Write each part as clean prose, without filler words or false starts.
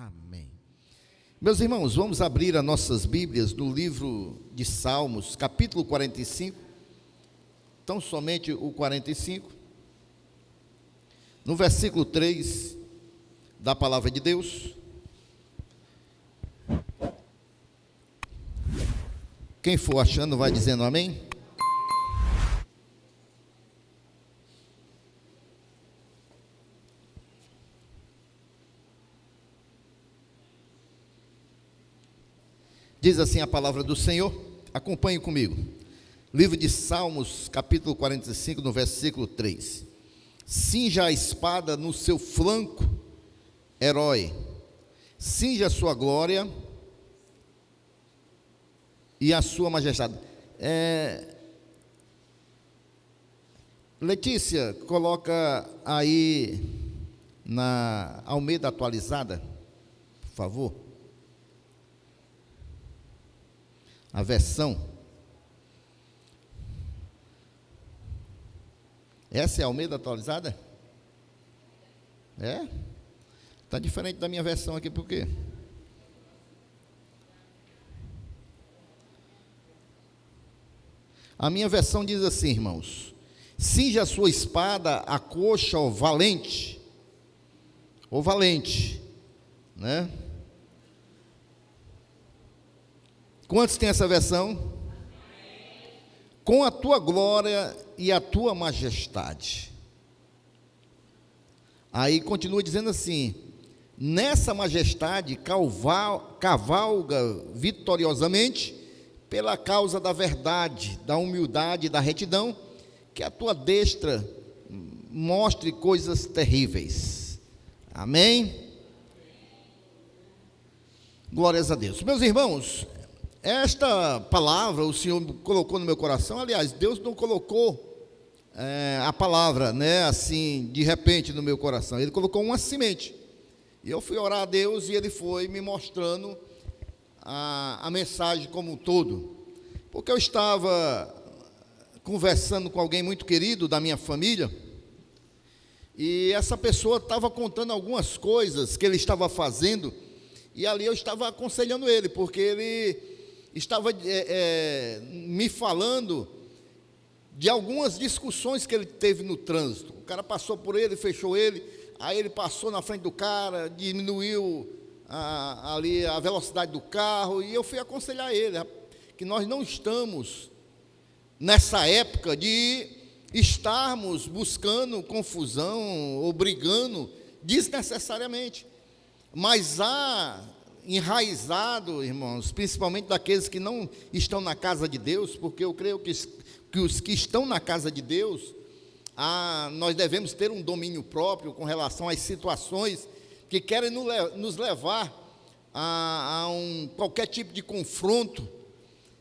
Amém. Meus irmãos, vamos abrir as nossas Bíblias no livro de Salmos, capítulo 45, tão somente o 45, no versículo 3 da palavra de Deus. Quem for achando vai dizendo amém. Diz assim a palavra do Senhor, acompanhe comigo. Livro de Salmos, capítulo 45, no versículo 3. Cinja a espada no seu flanco, herói. Cinja a sua glória e a sua majestade. Letícia, coloca aí na Almeida atualizada, por favor. A versão. Essa é a Almeida atualizada? É? Está diferente da minha versão aqui, por quê? A minha versão diz assim, irmãos: cinja a sua espada, a coxa, ó valente, né? Quantos tem essa versão? Com a tua glória e a tua majestade. Aí continua dizendo assim: nessa majestade cavalga vitoriosamente pela causa da verdade, da humildade e da retidão, que a tua destra mostre coisas terríveis. Amém? Glórias a Deus. Meus irmãos, esta palavra o Senhor colocou no meu coração. Aliás, Deus não colocou a palavra, né, assim, de repente no meu coração. Ele colocou uma semente. E eu fui orar a Deus e Ele foi me mostrando a mensagem como um todo. Porque eu estava conversando com alguém muito querido da minha família, e essa pessoa estava contando algumas coisas que ele estava fazendo, e ali eu estava aconselhando ele, porque ele estava me falando de algumas discussões que ele teve no trânsito. O cara passou por ele, fechou ele, aí ele passou na frente do cara, diminuiu ali a velocidade do carro, e eu fui aconselhar ele que nós não estamos nessa época de estarmos buscando confusão ou brigando desnecessariamente, mas há enraizado, irmãos, principalmente daqueles que não estão na casa de Deus, porque eu creio que os que estão na casa de Deus, nós devemos ter um domínio próprio com relação às situações que querem nos levar a qualquer tipo de confronto.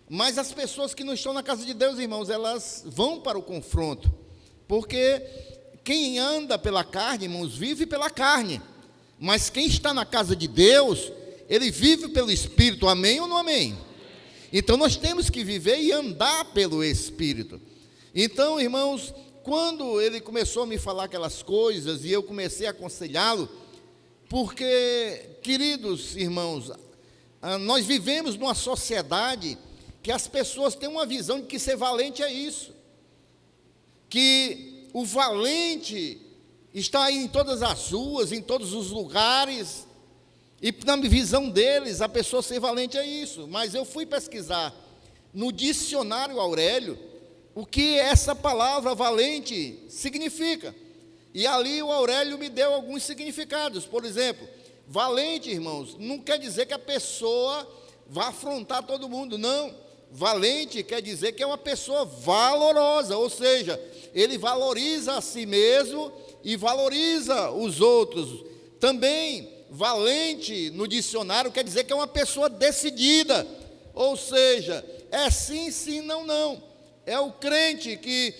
Mas as pessoas que não estão na casa de Deus, irmãos, elas vão para o confronto, porque quem anda pela carne, irmãos, vive pela carne, mas quem está na casa de Deus, ele vive pelo Espírito. Amém ou não amém? Então nós temos que viver e andar pelo Espírito. Então, irmãos, quando ele começou a me falar aquelas coisas e eu comecei a aconselhá-lo, porque, queridos irmãos, nós vivemos numa sociedade que as pessoas têm uma visão de que ser valente é isso, que o valente está aí em todas as ruas, em todos os lugares, e na visão deles, a pessoa ser valente é isso. Mas eu fui pesquisar no dicionário Aurélio o que essa palavra valente significa, e ali o Aurélio me deu alguns significados. Por exemplo, valente, irmãos, não quer dizer que a pessoa vai afrontar todo mundo, não. Valente quer dizer que é uma pessoa valorosa, ou seja, ele valoriza a si mesmo e valoriza os outros. Também, valente no dicionário quer dizer que é uma pessoa decidida, ou seja, é sim, sim, não, não. É o crente que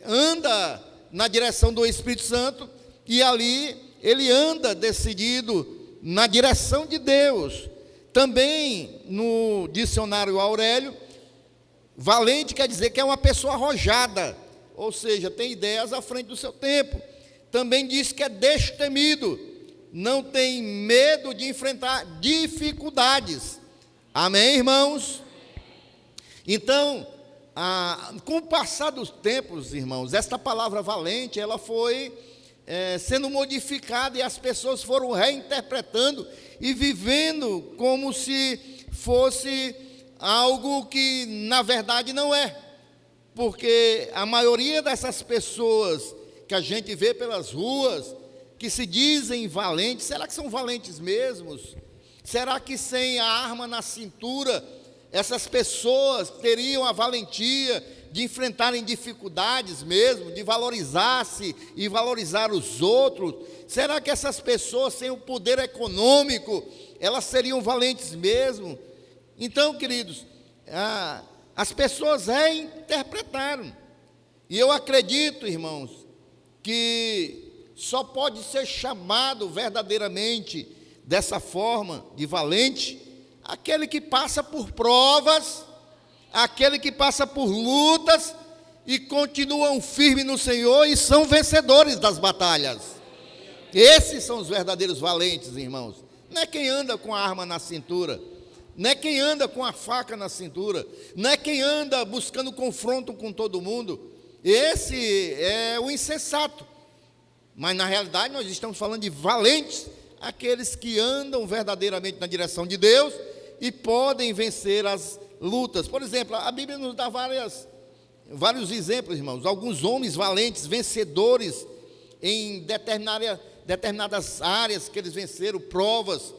anda na direção do Espírito Santo, e ali ele anda decidido na direção de Deus. Também no dicionário Aurélio, valente quer dizer que é uma pessoa arrojada, ou seja, tem ideias à frente do seu tempo. Também diz que é destemido, não tem medo de enfrentar dificuldades. Amém, irmãos? Então, com o passar dos tempos, irmãos, esta palavra valente, ela foi sendo modificada, e as pessoas foram reinterpretando e vivendo como se fosse algo que na verdade não é, porque a maioria dessas pessoas que a gente vê pelas ruas, que se dizem valentes, será que são valentes mesmos? Será que sem a arma na cintura, essas pessoas teriam a valentia de enfrentarem dificuldades mesmo, de valorizar-se e valorizar os outros? Será que essas pessoas, sem o poder econômico, elas seriam valentes mesmo? Então, queridos, as pessoas reinterpretaram. E eu acredito, irmãos, que só pode ser chamado verdadeiramente dessa forma, de valente, aquele que passa por provas, aquele que passa por lutas e continuam firmes no Senhor e são vencedores das batalhas. Esses são os verdadeiros valentes, irmãos. Não é quem anda com a arma na cintura, não é quem anda com a faca na cintura, não é quem anda buscando confronto com todo mundo. Esse é o insensato. Mas na realidade nós estamos falando de valentes, aqueles que andam verdadeiramente na direção de Deus e podem vencer as lutas. Por exemplo, a Bíblia nos dá vários exemplos, irmãos. Alguns homens valentes, vencedores em determinadas áreas que eles venceram, provas.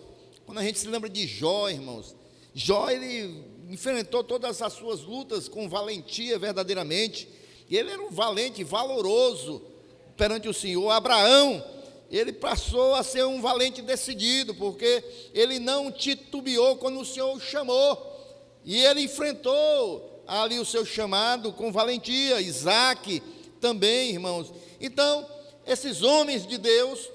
Quando a gente se lembra de Jó, irmãos, Jó, ele enfrentou todas as suas lutas com valentia verdadeiramente, e ele era um valente, valoroso perante o Senhor. Abraão, ele passou a ser um valente decidido, porque ele não titubeou quando o Senhor o chamou, e ele enfrentou ali o seu chamado com valentia. Isaac também, irmãos. Então, esses homens de Deus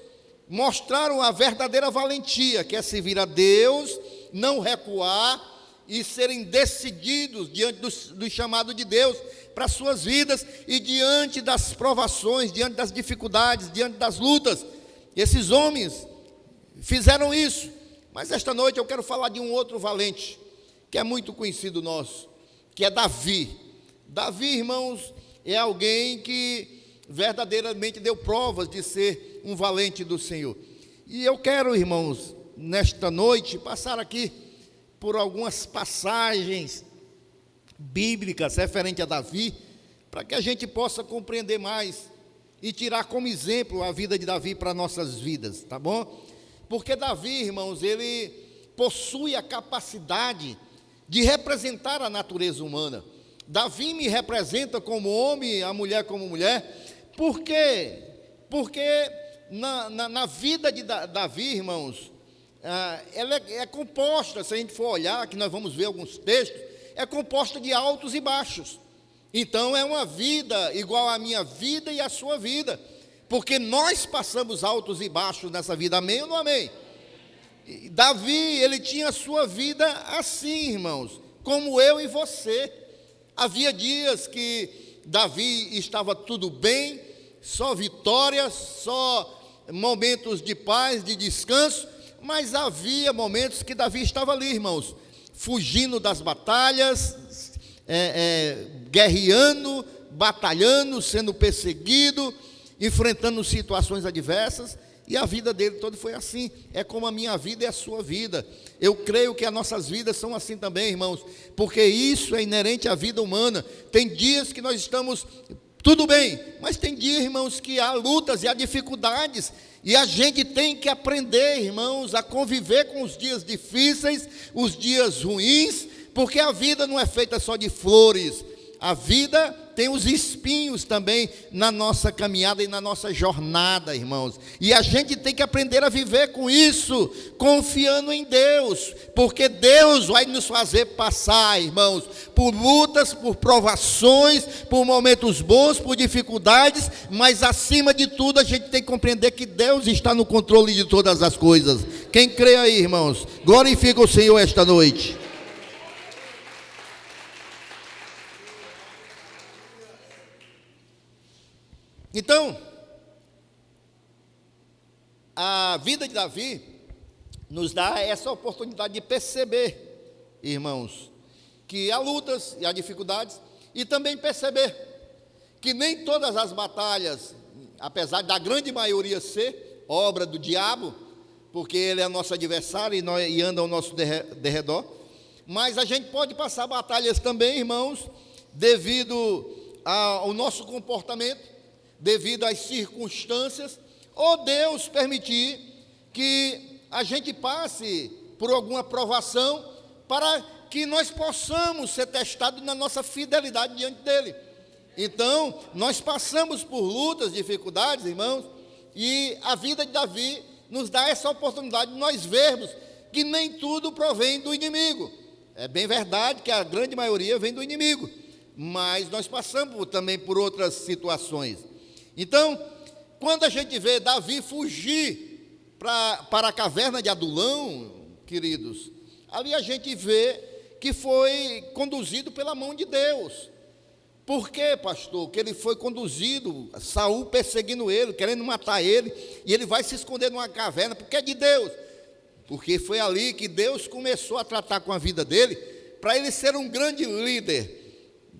mostraram a verdadeira valentia, que é servir a Deus, não recuar e serem decididos diante do chamado de Deus para suas vidas e diante das provações, diante das dificuldades, diante das lutas. Esses homens fizeram isso. Mas esta noite eu quero falar de um outro valente, que é muito conhecido nosso, que é Davi. Davi, irmãos, é alguém que verdadeiramente deu provas de ser um valente do Senhor. E eu quero, irmãos, nesta noite, passar aqui por algumas passagens bíblicas referente a Davi, para que a gente possa compreender mais e tirar como exemplo a vida de Davi para nossas vidas, tá bom? Porque Davi, irmãos, ele possui a capacidade de representar a natureza humana. Davi me representa como homem, a mulher como mulher. Por quê? Porque na vida de Davi, irmãos, ela é composta, se a gente for olhar, que nós vamos ver alguns textos, é composta de altos e baixos. Então é uma vida igual à minha vida e à sua vida, porque nós passamos altos e baixos nessa vida, amém ou não amém? E Davi, ele tinha a sua vida assim, irmãos, como eu e você. Havia dias que Davi estava tudo bem, só vitórias, só momentos de paz, de descanso, mas havia momentos que Davi estava ali, irmãos, fugindo das batalhas, guerreando, batalhando, sendo perseguido, enfrentando situações adversas, e a vida dele toda foi assim. É como a minha vida e a sua vida. Eu creio que as nossas vidas são assim também, irmãos, porque isso é inerente à vida humana. Tem dias que nós estamos tudo bem, mas tem dias, irmãos, que há lutas e há dificuldades, e a gente tem que aprender, irmãos, a conviver com os dias difíceis, os dias ruins, porque a vida não é feita só de flores. A vida tem os espinhos também na nossa caminhada e na nossa jornada, irmãos. E a gente tem que aprender a viver com isso, confiando em Deus, porque Deus vai nos fazer passar, irmãos, por lutas, por provações, por momentos bons, por dificuldades, mas acima de tudo a gente tem que compreender que Deus está no controle de todas as coisas. Quem crê aí, irmãos, glorifica o Senhor esta noite. a vida de Davi nos dá essa oportunidade de perceber, irmãos, que há lutas e há dificuldades, e também perceber que nem todas as batalhas, apesar da grande maioria ser obra do diabo, porque ele é nosso adversário e anda ao nosso derredor, mas a gente pode passar batalhas também, irmãos, devido ao nosso comportamento, devido às circunstâncias, ou Deus permitir que a gente passe por alguma provação para que nós possamos ser testados na nossa fidelidade diante dele. Então, nós passamos por lutas, dificuldades, irmãos, e a vida de Davi nos dá essa oportunidade de nós vermos que nem tudo provém do inimigo. É bem verdade que a grande maioria vem do inimigo, mas nós passamos também por outras situações. Então, quando a gente vê Davi fugir para a caverna de Adulão, queridos, ali a gente vê que foi conduzido pela mão de Deus. Por quê, pastor? Que ele foi conduzido, Saul perseguindo ele, querendo matar ele, e ele vai se esconder numa caverna, porque é de Deus. Porque foi ali que Deus começou a tratar com a vida dele, para ele ser um grande líder.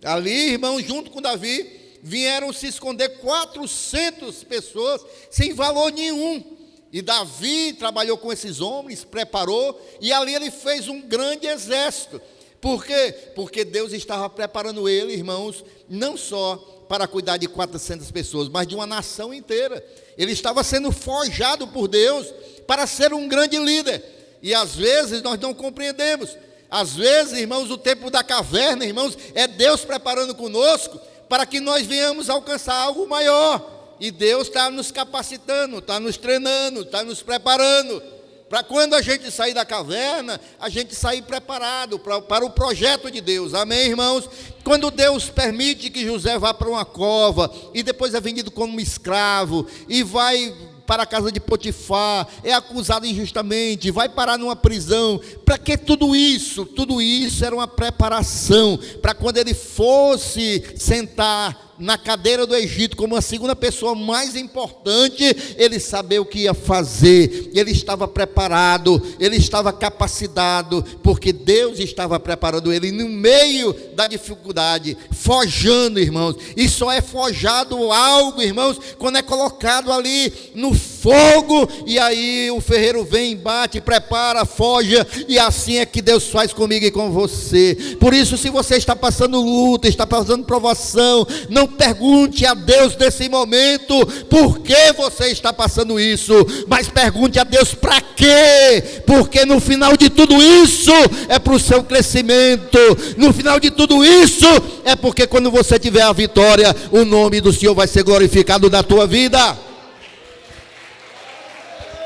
Ali, irmão, junto com Davi, vieram se esconder 400 pessoas, sem valor nenhum. E Davi trabalhou com esses homens, preparou, e ali ele fez um grande exército. Por quê? Porque Deus estava preparando ele, irmãos, não só para cuidar de 400 pessoas, mas de uma nação inteira. Ele estava sendo forjado por Deus para ser um grande líder. E às vezes nós não compreendemos. Às vezes, irmãos, o tempo da caverna, irmãos, é Deus preparando conosco para que nós venhamos alcançar algo maior. E Deus está nos capacitando, está nos treinando, está nos preparando, para quando a gente sair da caverna, a gente sair preparado para o projeto de Deus. Amém, irmãos? Quando Deus permite que José vá para uma cova, e depois é vendido como escravo, e vai para a casa de Potifar, é acusado injustamente, vai parar numa prisão. Para que tudo isso? Tudo isso era uma preparação para quando ele fosse sentar na cadeira do Egito como a segunda pessoa mais importante, ele sabia o que ia fazer. Ele estava preparado, ele estava capacitado, porque Deus estava preparando ele no meio da dificuldade, forjando, irmãos. E só é forjado algo, irmãos, quando é colocado ali no fogo, e aí o ferreiro vem, bate, prepara, forja, e assim é que Deus faz comigo e com você. Por isso, se você está passando luta, está passando provação, não pergunte a Deus nesse momento por que você está passando isso, mas pergunte a Deus para quê, porque no final de tudo isso é para o seu crescimento, no final de tudo isso é porque quando você tiver a vitória, o nome do Senhor vai ser glorificado na tua vida.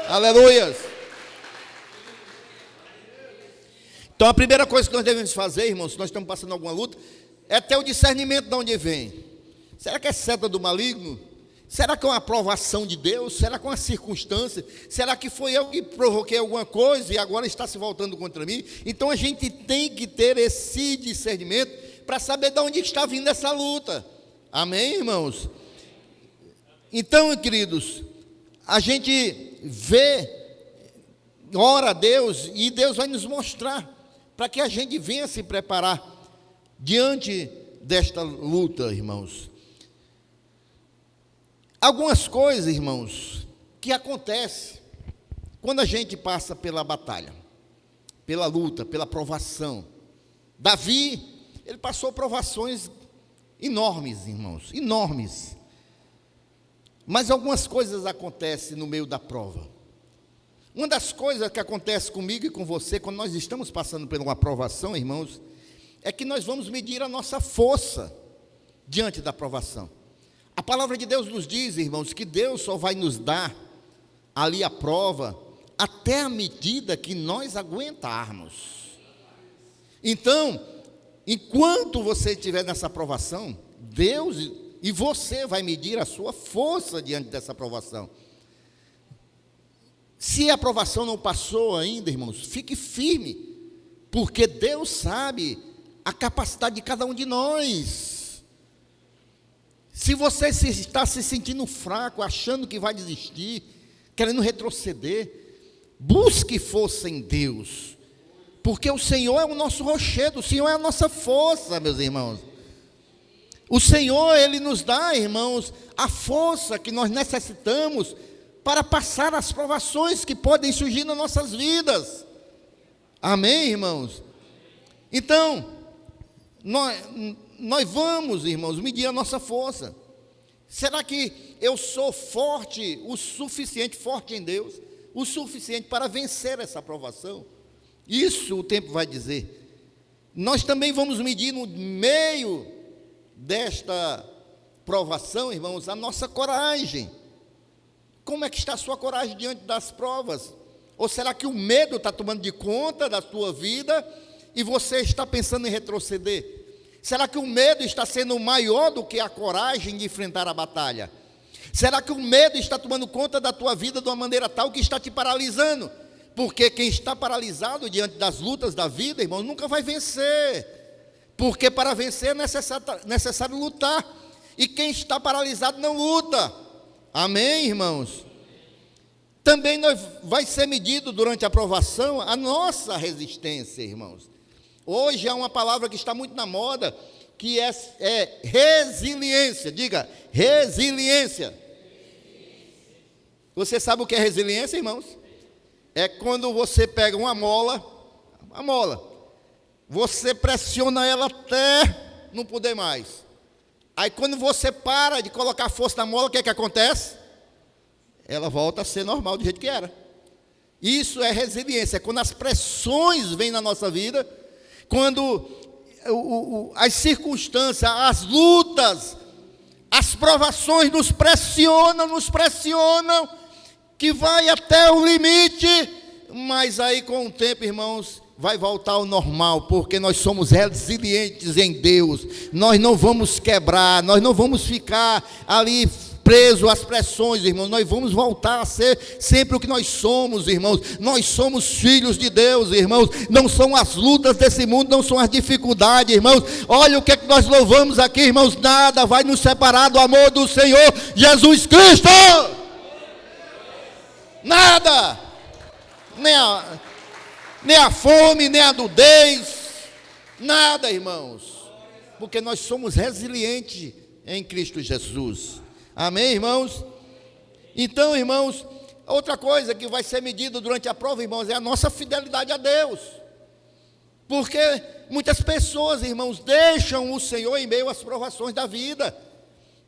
Aleluias. Então a primeira coisa que nós devemos fazer, irmãos, se nós estamos passando alguma luta, é ter o discernimento de onde vem. Será que é seta do maligno? Será que é uma aprovação de Deus? Será que é uma circunstância? Será que foi eu que provoquei alguma coisa e agora está se voltando contra mim? Então a gente tem que ter esse discernimento para saber de onde está vindo essa luta. Amém, irmãos? Então, queridos, a gente vê, ora a Deus, e Deus vai nos mostrar, para que a gente venha se preparar diante desta luta, irmãos. Algumas coisas, irmãos, que acontecem quando a gente passa pela batalha, pela luta, pela provação. Davi, ele passou provações enormes, irmãos, enormes. Mas algumas coisas acontecem no meio da prova. Uma das coisas que acontece comigo e com você, quando nós estamos passando por uma provação, irmãos, é que nós vamos medir a nossa força diante da provação. A palavra de Deus nos diz, irmãos, que Deus só vai nos dar ali a prova até a medida que nós aguentarmos. Então, enquanto você estiver nessa provação, Deus e você vai medir a sua força diante dessa provação. Se a provação não passou ainda, irmãos, fique firme, porque Deus sabe a capacidade de cada um de nós. Se você está se sentindo fraco, achando que vai desistir, querendo retroceder, busque força em Deus, porque o Senhor é o nosso rochedo, o Senhor é a nossa força, meus irmãos. O Senhor, Ele nos dá, irmãos, a força que nós necessitamos para passar as provações que podem surgir nas nossas vidas. Amém, irmãos? Então, nós vamos, irmãos, medir a nossa força. Será que eu sou forte em Deus, o suficiente para vencer essa provação? Isso o tempo vai dizer. Nós também vamos medir no meio desta provação, irmãos, a nossa coragem. Como é que está a sua coragem diante das provas? Ou será que o medo está tomando de conta da tua vida e você está pensando em retroceder? Será que o medo está sendo maior do que a coragem de enfrentar a batalha? Será que o medo está tomando conta da tua vida de uma maneira tal que está te paralisando? Porque quem está paralisado diante das lutas da vida, irmão, nunca vai vencer. Porque para vencer é necessário lutar. E quem está paralisado não luta. Amém, irmãos? Também vai ser medido durante a provação a nossa resistência, irmãos. Hoje há uma palavra que está muito na moda, que é resiliência. Diga, resiliência. Você sabe o que é resiliência, irmãos? É quando você pega uma mola, você pressiona ela até não poder mais. Aí quando você para de colocar força na mola, o que é que acontece? Ela volta a ser normal do jeito que era. Isso é resiliência, é quando as pressões vêm na nossa vida, quando as circunstâncias, as lutas, as provações nos pressionam, que vai até o limite, mas aí com o tempo, irmãos, vai voltar ao normal, porque nós somos resilientes em Deus, nós não vamos quebrar, nós não vamos ficar ali preso às pressões, irmãos, nós vamos voltar a ser sempre o que nós somos, irmãos. Nós somos filhos de Deus, irmãos. Não são as lutas desse mundo, não são as dificuldades, irmãos. Olha o que é que nós louvamos aqui, irmãos. Nada vai nos separar do amor do Senhor Jesus Cristo. Nada, nem a fome, nem a nudez, nada, irmãos, porque nós somos resilientes em Cristo Jesus. Amém, irmãos? Então, irmãos, outra coisa que vai ser medida durante a prova, irmãos, é a nossa fidelidade a Deus. Porque muitas pessoas, irmãos, deixam o Senhor em meio às provações da vida,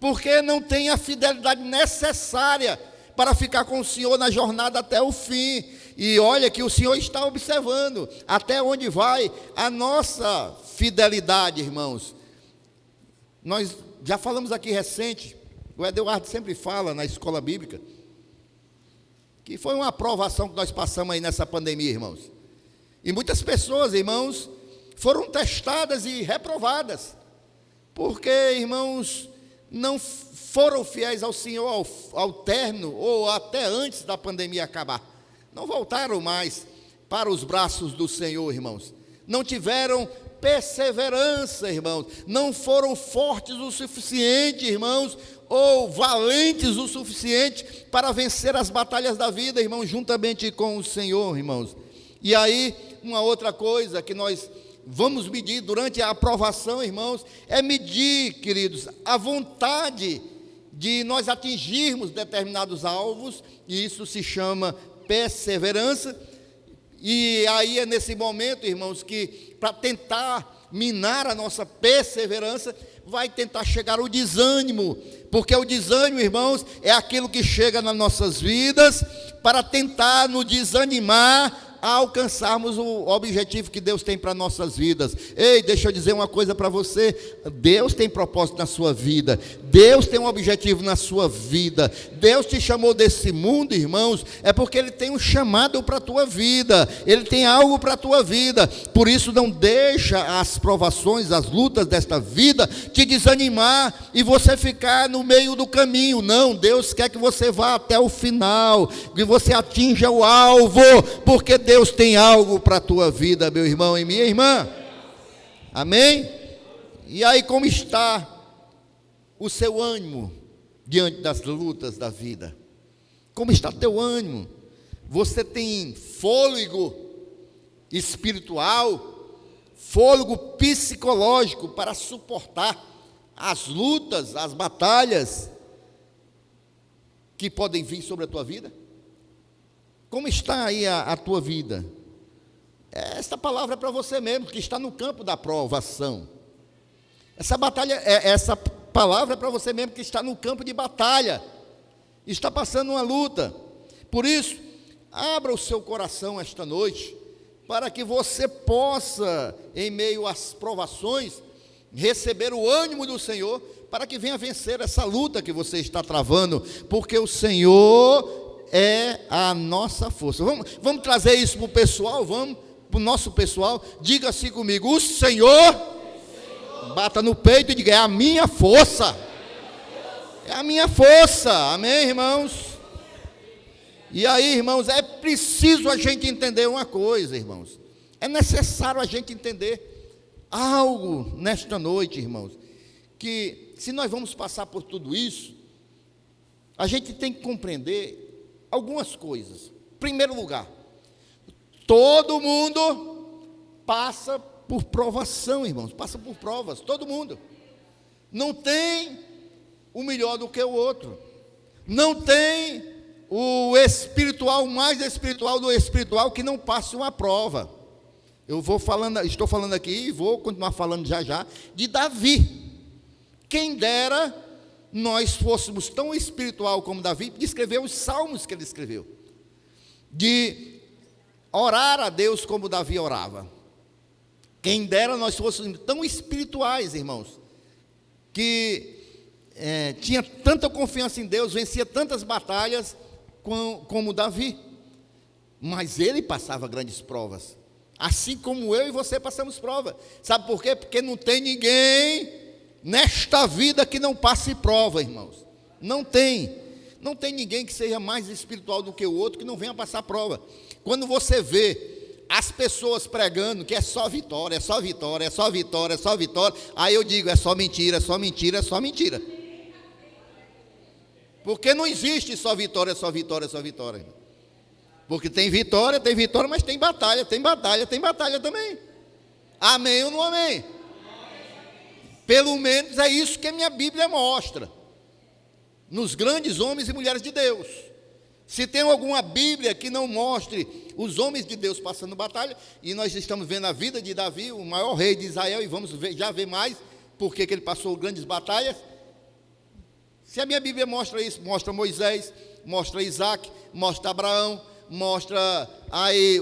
porque não tem a fidelidade necessária para ficar com o Senhor na jornada até o fim. E olha que o Senhor está observando até onde vai a nossa fidelidade, irmãos. Nós já falamos aqui recente, o Eduardo sempre fala na escola bíblica, que foi uma aprovação que nós passamos aí nessa pandemia, irmãos. E muitas pessoas, irmãos, foram testadas e reprovadas, porque, irmãos, não foram fiéis ao Senhor ao término ou até antes da pandemia acabar. Não voltaram mais para os braços do Senhor, irmãos. Não tiveram perseverança, irmãos. Não foram fortes o suficiente, irmãos, ou valentes o suficiente para vencer as batalhas da vida, irmãos, juntamente com o Senhor, irmãos. E aí, uma outra coisa que nós vamos medir durante a aprovação, irmãos, é medir, queridos, a vontade de nós atingirmos determinados alvos, e isso se chama perseverança. E aí é nesse momento, irmãos, que para tentar minar a nossa perseverança, vai tentar chegar o desânimo, porque o desânimo, irmãos, é aquilo que chega nas nossas vidas para tentar nos desanimar a alcançarmos o objetivo que Deus tem para nossas vidas. Ei, deixa eu dizer uma coisa para você. Deus tem propósito na sua vida. Deus tem um objetivo na sua vida. Deus te chamou desse mundo, irmãos, é porque Ele tem um chamado para a tua vida. Ele tem algo para a tua vida. Por isso não deixa as provações, as lutas desta vida te desanimar e você ficar no meio do caminho. Não, Deus quer que você vá até o final, que você atinja o alvo, porque Deus tem algo para a tua vida, meu irmão e minha irmã. Amém? E aí, como está o seu ânimo diante das lutas da vida? Como está teu ânimo? Você tem fôlego espiritual, fôlego psicológico para suportar as lutas, as batalhas que podem vir sobre a tua vida? Como está aí a tua vida? Esta palavra é para você mesmo, que está no campo da provação. Essa palavra é para você mesmo, que está no campo de batalha, está passando uma luta. Por isso, abra o seu coração esta noite, para que você possa, em meio às provações, receber o ânimo do Senhor, para que venha vencer essa luta que você está travando, porque o Senhor é a nossa força. Vamos trazer isso para o pessoal, vamos, para o nosso pessoal. Diga assim comigo: o Senhor, bata no peito e diga: é a minha força, é a minha força. Amém, irmãos? E aí, irmãos, é preciso a gente entender uma coisa, irmãos. É necessário a gente entender algo nesta noite, irmãos, que se nós vamos passar por tudo isso, a gente tem que compreender algumas coisas. Em primeiro lugar, todo mundo passa por provação, irmãos, passa por provas, todo mundo. Não tem o melhor do que o outro, não tem o espiritual mais espiritual do espiritual que não passe uma prova. Estou falando aqui e vou continuar falando já de Davi. Quem dera nós fôssemos tão espiritual como Davi, de escrever os salmos que ele escreveu, de orar a Deus como Davi orava. Quem dera nós fôssemos tão espirituais, irmãos, que tinha tanta confiança em Deus, vencia tantas batalhas como Davi. Mas ele passava grandes provas, assim como eu e você passamos prova. Sabe por quê? Porque não tem ninguém nesta vida que não passe prova, irmãos. Não tem ninguém que seja mais espiritual do que o outro que não venha passar prova. Quando você vê as pessoas pregando que é só vitória, é só vitória, é só vitória, é só vitória, aí eu digo: é só mentira, é só mentira, é só mentira. Porque não existe só vitória, só vitória, só vitória. Porque tem vitória, mas tem batalha também. Amém ou não amém? Pelo menos é isso que a minha Bíblia mostra, nos grandes homens e mulheres de Deus. Se tem alguma Bíblia que não mostre os homens de Deus passando batalha, e nós estamos vendo a vida de Davi, o maior rei de Israel, e vamos já ver mais porque que ele passou grandes batalhas. Se a minha Bíblia mostra isso, mostra Moisés, mostra Isaac, mostra Abraão, mostra aí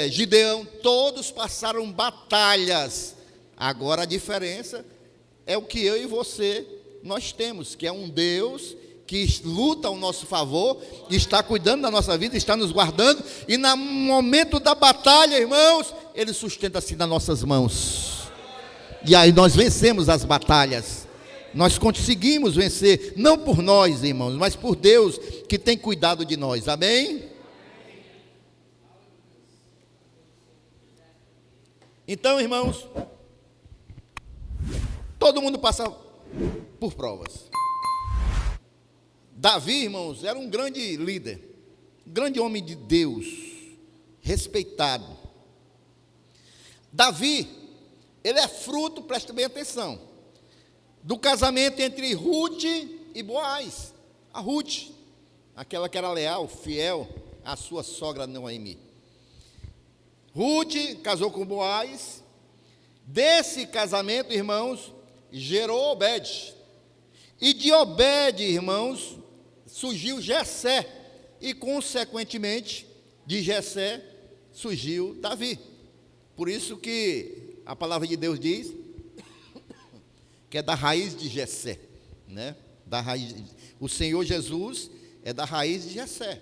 Gideão, todos passaram batalhas. Agora a diferença é o que eu e você nós temos, que é um Deus que luta ao nosso favor, está cuidando da nossa vida, está nos guardando, e no momento da batalha, irmãos, Ele sustenta-se nas nossas mãos, e aí nós vencemos as batalhas. Nós conseguimos vencer, não por nós, irmãos, mas por Deus que tem cuidado de nós. Amém? Então, irmãos, todo mundo passa por provas. Davi, irmãos, era um grande líder, um grande homem de Deus, respeitado. Davi, ele é fruto, preste bem atenção, do casamento entre Ruth e Boaz. A Ruth, aquela que era leal, fiel à sua sogra Noemi. Ruth casou com Boaz. Desse casamento, irmãos, gerou Obed. E de Obed, irmãos, surgiu Jessé. E, consequentemente, de Jessé surgiu Davi. Por isso que a palavra de Deus diz que é da raiz de Jessé, né? Da raiz. O Senhor Jesus é da raiz de Jessé.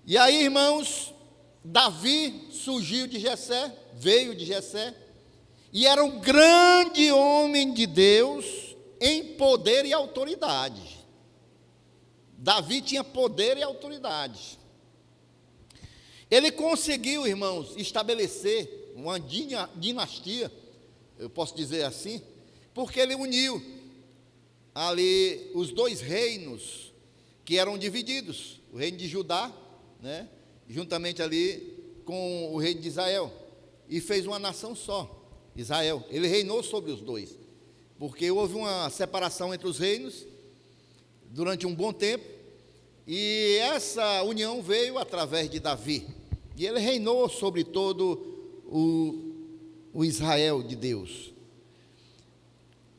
E aí, irmãos, Davi surgiu de Jessé, veio de Jessé, e era um grande homem de Deus em poder e autoridade. Davi tinha poder e autoridade. Ele conseguiu, irmãos, estabelecer uma dinastia, eu posso dizer assim, porque ele uniu ali os dois reinos, que eram divididos, o reino de Judá, né, juntamente ali com o reino de Israel, e fez uma nação só, Israel. Ele reinou sobre os dois, porque houve uma separação entre os reinos durante um bom tempo, e essa união veio através de Davi, e ele reinou sobre todo o Israel de Deus.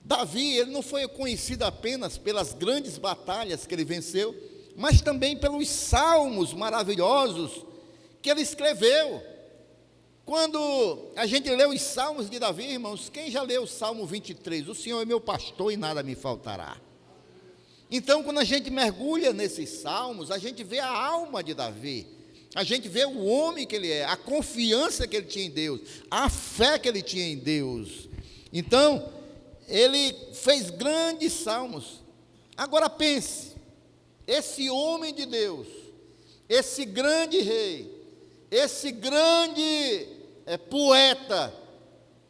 Davi, ele não foi conhecido apenas pelas grandes batalhas que ele venceu, mas também pelos salmos maravilhosos que ele escreveu. Quando a gente lê os salmos de Davi, irmãos, quem já leu o Salmo 23? O Senhor é meu pastor e nada me faltará. Então, quando a gente mergulha nesses salmos, a gente vê a alma de Davi, a gente vê o homem que ele é, a confiança que ele tinha em Deus, a fé que ele tinha em Deus. Então, ele fez grandes salmos. Agora pense, esse homem de Deus, esse grande rei, esse grande poeta,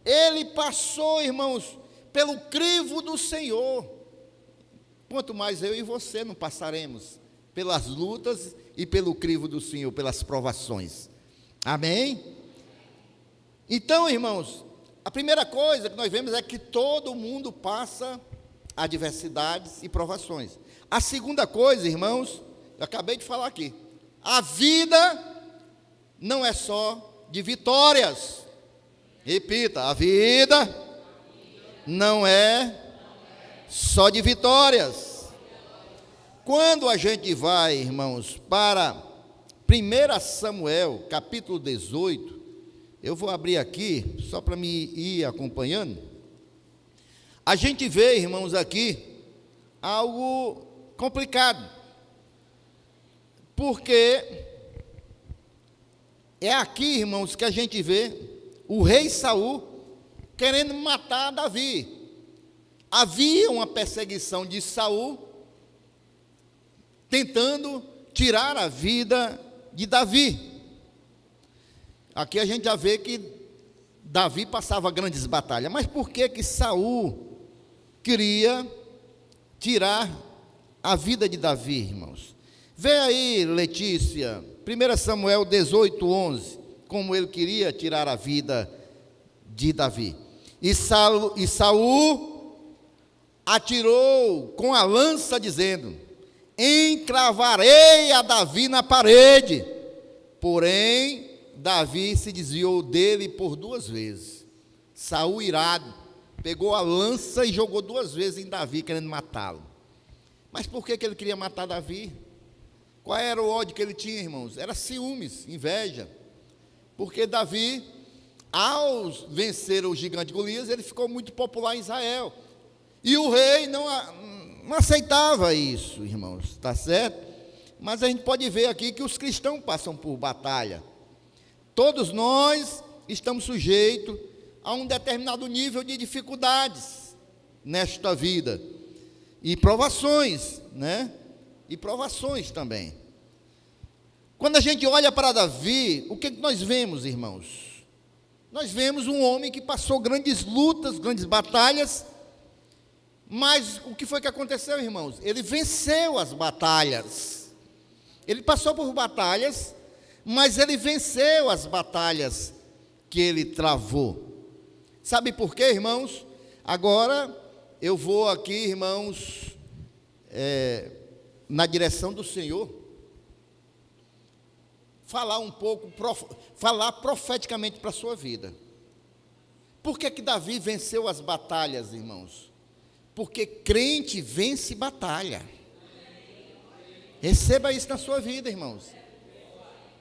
ele passou, irmãos, pelo crivo do Senhor. Quanto mais eu e você não passaremos pelas lutas e pelo crivo do Senhor, pelas provações. Amém? Então, irmãos, a primeira coisa que nós vemos é que todo mundo passa adversidades e provações. A segunda coisa, irmãos, eu acabei de falar aqui, a vida não é só de vitórias. Repita, a vida não é só de vitórias. Quando a gente vai, irmãos, para 1 Samuel, capítulo 18, eu vou abrir aqui, só para me ir acompanhando. A gente vê, irmãos, aqui, algo complicado, porque é aqui, irmãos, que a gente vê o rei Saul querendo matar Davi. Havia uma perseguição de Saul, tentando tirar a vida de Davi. Aqui a gente já vê que Davi passava grandes batalhas. Mas por que Saul queria tirar a vida de Davi, irmãos? Vê aí, Letícia, 1 Samuel 18, 11, como ele queria tirar a vida de Davi. E Saul atirou com a lança, dizendo: encravarei a Davi na parede. Porém, Davi se desviou dele por 2 vezes. Saul, irado, pegou a lança e jogou 2 vezes em Davi, querendo matá-lo. Mas por que ele queria matar Davi? Qual era o ódio que ele tinha, irmãos? Era ciúmes, inveja. Porque Davi, ao vencer o gigante Golias, ele ficou muito popular em Israel. E o rei não aceitava isso, irmãos, está certo? Mas a gente pode ver aqui que os cristãos passam por batalha. Todos nós estamos sujeitos a um determinado nível de dificuldades nesta vida. E provações, né? E provações também. Quando a gente olha para Davi, o que nós vemos, irmãos? Nós vemos um homem que passou grandes lutas, grandes batalhas, mas o que foi que aconteceu, irmãos? Ele venceu as batalhas. Ele passou por batalhas, mas ele venceu as batalhas que ele travou. Sabe por quê, irmãos? Agora eu vou aqui, irmãos, na direção do Senhor, falar um pouco, falar profeticamente para a sua vida. Por que Davi venceu as batalhas, irmãos? Porque crente vence batalha. Receba isso na sua vida, irmãos.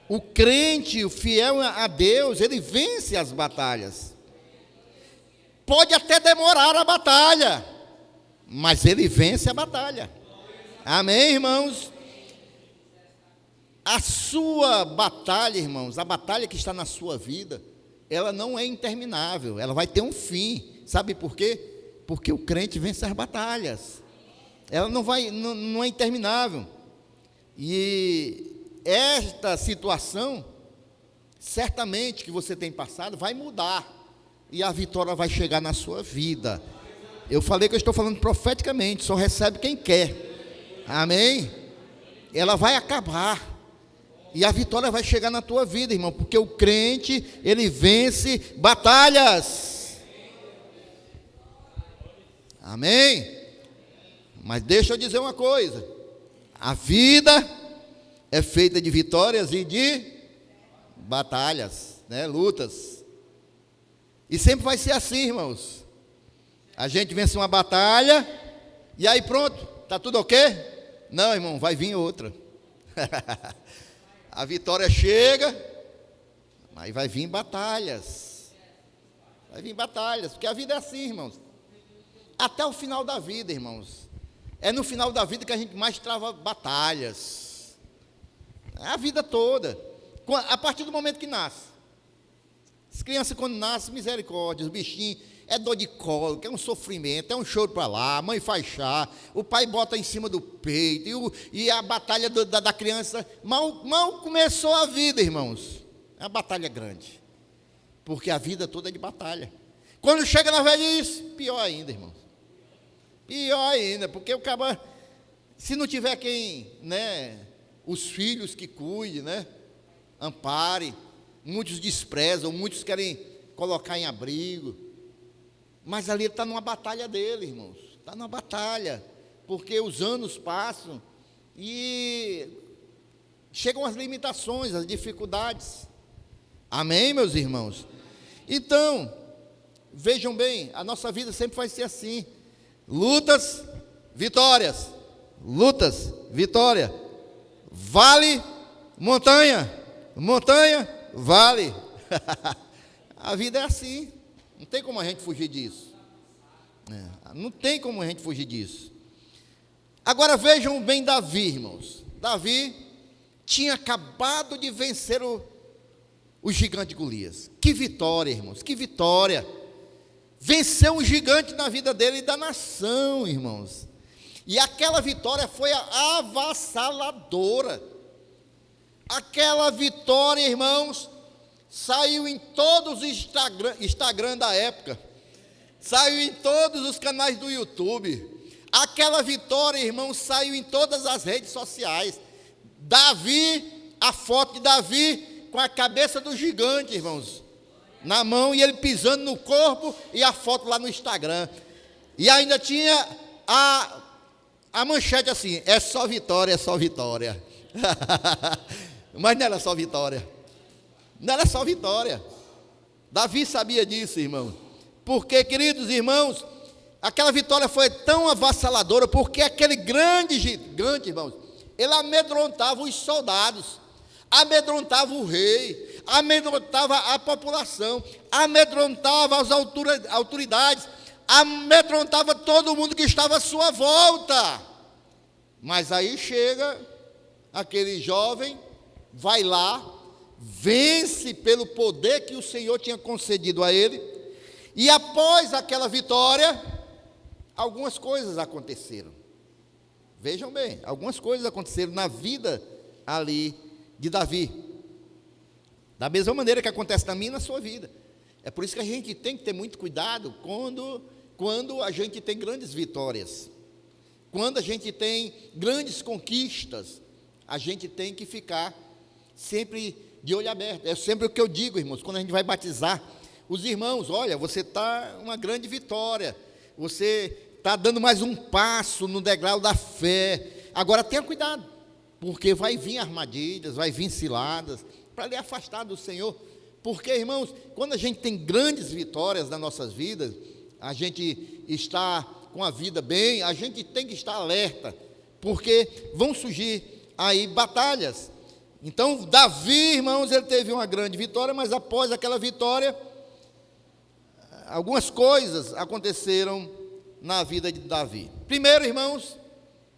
O crente, o fiel a Deus, ele vence as batalhas. Pode até demorar a batalha, mas ele vence a batalha. Amém, irmãos? A sua batalha, irmãos, a batalha que está na sua vida, ela não é interminável, ela vai ter um fim. Sabe por quê? Porque o crente vence as batalhas. Ela não é interminável. E esta situação, certamente que você tem passado, vai mudar. E a vitória vai chegar na sua vida. Eu falei que eu estou falando profeticamente, só recebe quem quer. Amém? ela vai acabar. E a vitória vai chegar na tua vida, irmão, porque o crente, ele vence batalhas. Amém? Mas deixa eu dizer uma coisa: a vida é feita de vitórias e de batalhas, né? Lutas. E sempre vai ser assim, irmãos. A gente vence uma batalha e aí pronto, está tudo ok? Não, irmão, vai vir outra. A vitória chega, mas vai vir batalhas. Vai vir batalhas, porque a vida é assim, irmãos. Até o final da vida, irmãos. É no final da vida que a gente mais trava batalhas. É a vida toda. A partir do momento que nasce. As crianças, quando nascem, misericórdia, os bichinhos, é dor de colo, é um sofrimento, é um choro para lá, a mãe faz chá, o pai bota em cima do peito, e a batalha da criança, mal começou a vida, irmãos. É uma batalha grande, porque a vida toda é de batalha. Quando chega na velhice, pior ainda, irmãos. Pior ainda, porque o cara, se não tiver quem, né, os filhos que cuide, né, ampare, muitos desprezam, muitos querem colocar em abrigo. Mas ali ele está numa batalha dele, irmãos. Está numa batalha. Porque os anos passam e chegam as limitações, as dificuldades. Amém, meus irmãos? Então, vejam bem, a nossa vida sempre vai ser assim. Lutas, vitórias. Lutas, vitória. Vale, montanha. Montanha, vale. A vida é assim. Não tem como a gente fugir disso. Não tem como a gente fugir disso. Agora vejam bem Davi, irmãos. Davi tinha acabado de vencer o gigante Golias. Que vitória, irmãos, que vitória. Venceu um gigante na vida dele e da nação, irmãos. E aquela vitória foi avassaladora. Aquela vitória, irmãos, saiu em todos os Instagram da época. Saiu em todos os canais do YouTube. Aquela vitória, irmãos, saiu em todas as redes sociais. Davi, a foto de Davi com a cabeça do gigante, irmãos, na mão, e ele pisando no corpo, e a foto lá no Instagram. E ainda tinha a manchete assim: é só vitória, é só vitória. Mas não era só vitória. Não era só vitória. Davi sabia disso, irmão. Porque, queridos irmãos, aquela vitória foi tão avassaladora, porque aquele grande gigante, irmãos, ele amedrontava os soldados, amedrontava o rei, amedrontava a população, amedrontava as autoridades, amedrontava todo mundo que estava à sua volta. Mas aí chega aquele jovem, vai lá, vence pelo poder que o Senhor tinha concedido a ele, e após aquela vitória, algumas coisas aconteceram. Vejam bem, algumas coisas aconteceram na vida ali de Davi, da mesma maneira que acontece na minha e na sua vida. É por isso que a gente tem que ter muito cuidado quando a gente tem grandes vitórias, quando a gente tem grandes conquistas, a gente tem que ficar sempre de olho aberto. É sempre o que eu digo, irmãos, quando a gente vai batizar os irmãos: olha, você está uma grande vitória, você está dando mais um passo no degrau da fé. Agora tenha cuidado, porque vai vir armadilhas, vai vir ciladas, para lhe afastar do Senhor. Porque, irmãos, quando a gente tem grandes vitórias nas nossas vidas, a gente está com a vida bem, a gente tem que estar alerta, porque vão surgir aí batalhas. Então, Davi, irmãos, ele teve uma grande vitória, mas após aquela vitória, algumas coisas aconteceram na vida de Davi. Primeiro, irmãos,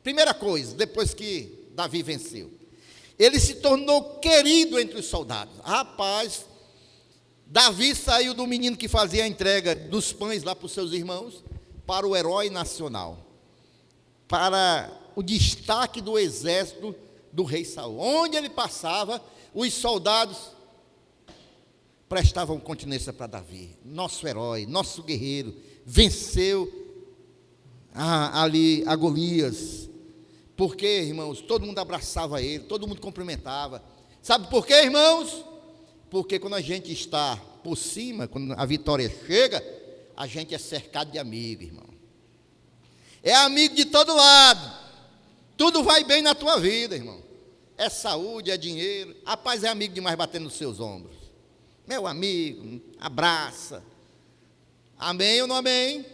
primeira coisa, depois que Davi venceu, ele se tornou querido entre os soldados. Rapaz, Davi saiu do menino que fazia a entrega dos pães lá para os seus irmãos, para o herói nacional, para o destaque do exército do rei Saul. Onde ele passava, os soldados prestavam continência para Davi. Nosso herói, nosso guerreiro, venceu ali a Golias. Porque, irmãos, todo mundo abraçava ele, todo mundo cumprimentava. Sabe por quê, irmãos? Porque quando a gente está por cima, quando a vitória chega, a gente é cercado de amigos, irmão. É amigo de todo lado. Tudo vai bem na tua vida, irmão. É saúde, é dinheiro. Rapaz, é amigo demais batendo nos seus ombros. Meu amigo, abraça. Amém ou não amém?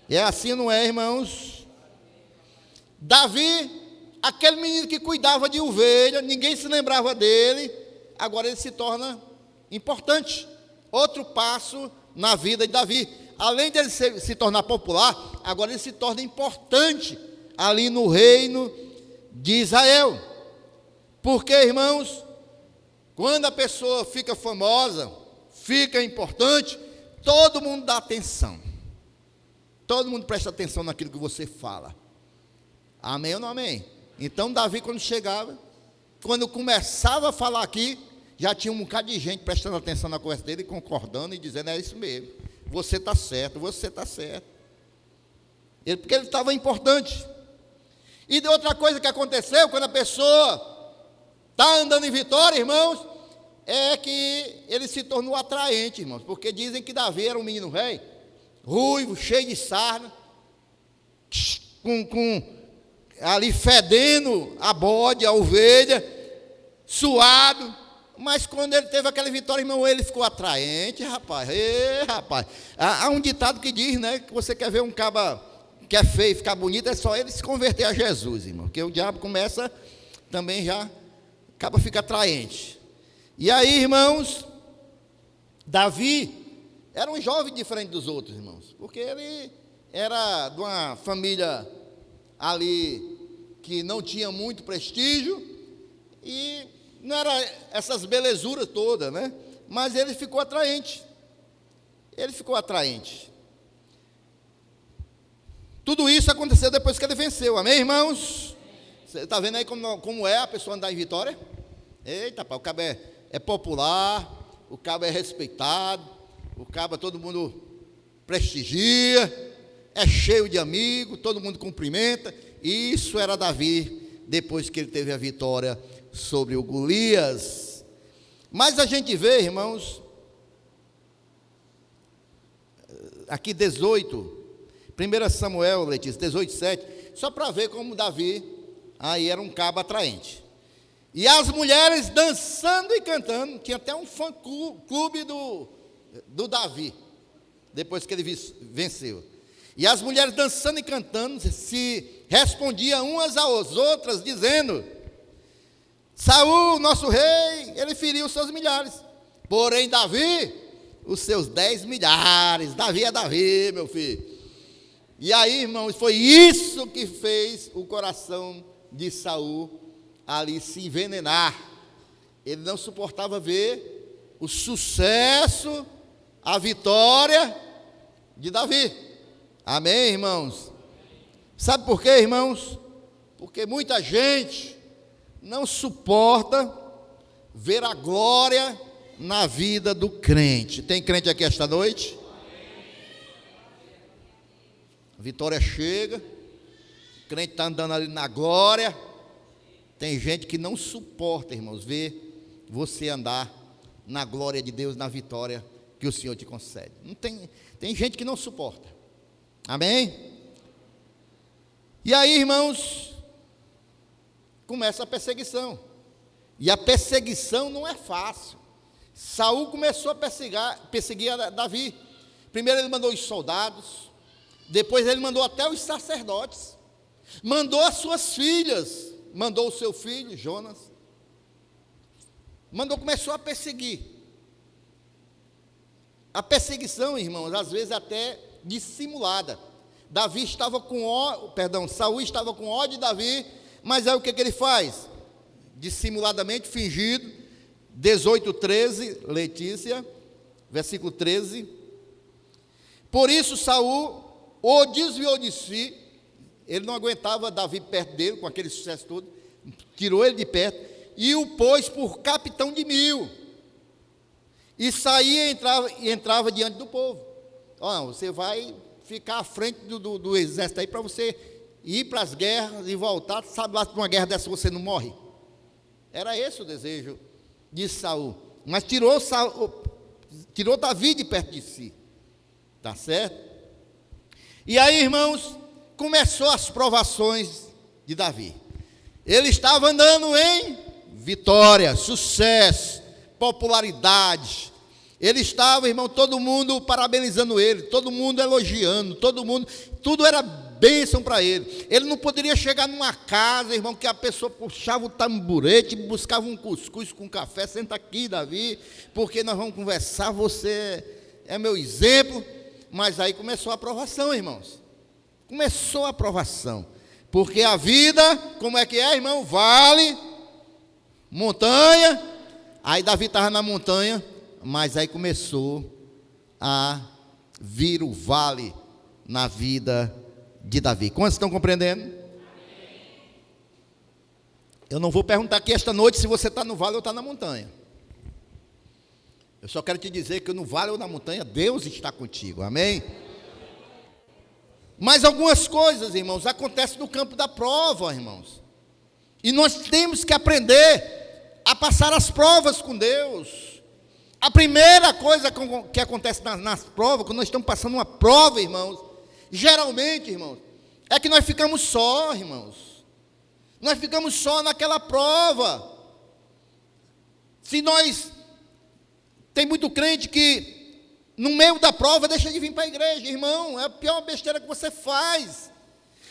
É assim, não é, irmãos? Davi, aquele menino que cuidava de ovelha, ninguém se lembrava dele, agora ele se torna importante. Outro passo na vida de Davi. Além de ele se tornar popular, agora ele se torna importante ali no reino de Israel. Porque, irmãos, quando a pessoa fica famosa, fica importante, todo mundo dá atenção. Todo mundo presta atenção naquilo que você fala. Amém ou não amém? Então Davi, quando começava a falar aqui, já tinha um bocado de gente prestando atenção na conversa dele, concordando e dizendo, é isso mesmo, você está certo, você está certo. Porque ele estava importante. E de outra coisa que aconteceu, quando a pessoa está andando em vitória, irmãos, é que ele se tornou atraente, irmãos, porque dizem que Davi era um menino velho, ruivo, cheio de sarna, ali fedendo a bode, a ovelha, suado, mas quando ele teve aquela vitória, irmão, ele ficou atraente, rapaz. Rapaz, há um ditado que diz, né, que você quer ver um caba que é feio ficar bonito, é só ele se converter a Jesus, irmão, porque o diabo começa também já, acaba fica atraente. E aí, irmãos, Davi era um jovem diferente dos outros, irmãos, porque ele era de uma família ali que não tinha muito prestígio e não era essas belezuras todas, né? Mas ele ficou atraente. Ele ficou atraente. Tudo isso aconteceu depois que ele venceu, amém, irmãos? Você está vendo aí como é a pessoa andar em vitória? Eita, pá, o cabo é popular, o cabo é respeitado, o cabo todo mundo prestigia, é cheio de amigos, todo mundo cumprimenta. Isso era Davi, depois que ele teve a vitória sobre o Golias. Mas a gente vê, irmãos, aqui 18, 1 Samuel, Letícia, 18, 7, só para ver como Davi aí era um cabo atraente. E as mulheres dançando e cantando, tinha até um fã-clube do Davi, depois que ele venceu. E as mulheres dançando e cantando, se respondiam umas às outras, dizendo, Saul, nosso rei, ele feriu os seus milhares, porém Davi, os seus 10 milhares, Davi é Davi, meu filho. E aí, irmãos, foi isso que fez o coração de Saul ali se envenenar. Ele não suportava ver o sucesso, a vitória de Davi. Amém, irmãos? Sabe por quê, irmãos? Porque muita gente não suporta ver a glória na vida do crente. Tem crente aqui esta noite? A vitória chega, o crente está andando ali na glória. Tem gente que não suporta, irmãos, ver você andar na glória de Deus, na vitória que o Senhor te concede. Tem gente que não suporta. Amém? E aí, irmãos, começa a perseguição. E a perseguição não é fácil. Saul começou a perseguir Davi. Primeiro ele mandou os soldados, depois ele mandou até os sacerdotes, mandou as suas filhas, mandou o seu filho, Jonas, começou a perseguir. A perseguição, irmãos, às vezes até dissimulada. Saul estava com ódio de Davi, mas aí o que ele faz? Dissimuladamente, fingido, 18, 13, Letícia, versículo 13. Por isso Saul o desviou de si, ele não aguentava Davi perto dele, com aquele sucesso todo, tirou ele de perto, e o pôs por capitão de 1000, e saía e entrava diante do povo. Você vai ficar à frente do exército aí, para você ir para as guerras e voltar. Sabe lá, numa guerra dessa você não morre? Era esse o desejo de Saul. Mas tirou Davi de perto de si. Tá certo? E aí, irmãos, começou as provações de Davi. Ele estava andando em vitória, sucesso, popularidade. Ele estava, irmão, todo mundo parabenizando ele, todo mundo elogiando, tudo era bênção para ele. Ele não poderia chegar numa casa, irmão, que a pessoa puxava o tamborete, buscava um cuscuz com café. Senta aqui, Davi, porque nós vamos conversar, você é meu exemplo. Mas aí começou a aprovação, irmãos. Começou a aprovação. Porque a vida, como é que é, irmão? Vale, montanha. Aí Davi estava na montanha, mas aí começou a vir o vale na vida de Davi. Quantos estão compreendendo? Eu não vou perguntar aqui esta noite se você está no vale ou está na montanha. Eu só quero te dizer que no vale ou na montanha, Deus está contigo, amém? Mas algumas coisas, irmãos, acontecem no campo da prova, irmãos. E nós temos que aprender a passar as provas com Deus. A primeira coisa que acontece nas provas, quando nós estamos passando uma prova, irmãos, geralmente, irmãos, é que nós ficamos só, irmãos. Nós ficamos só naquela prova. Tem muito crente que no meio da prova deixa de vir para a igreja. Irmão, é a pior besteira que você faz.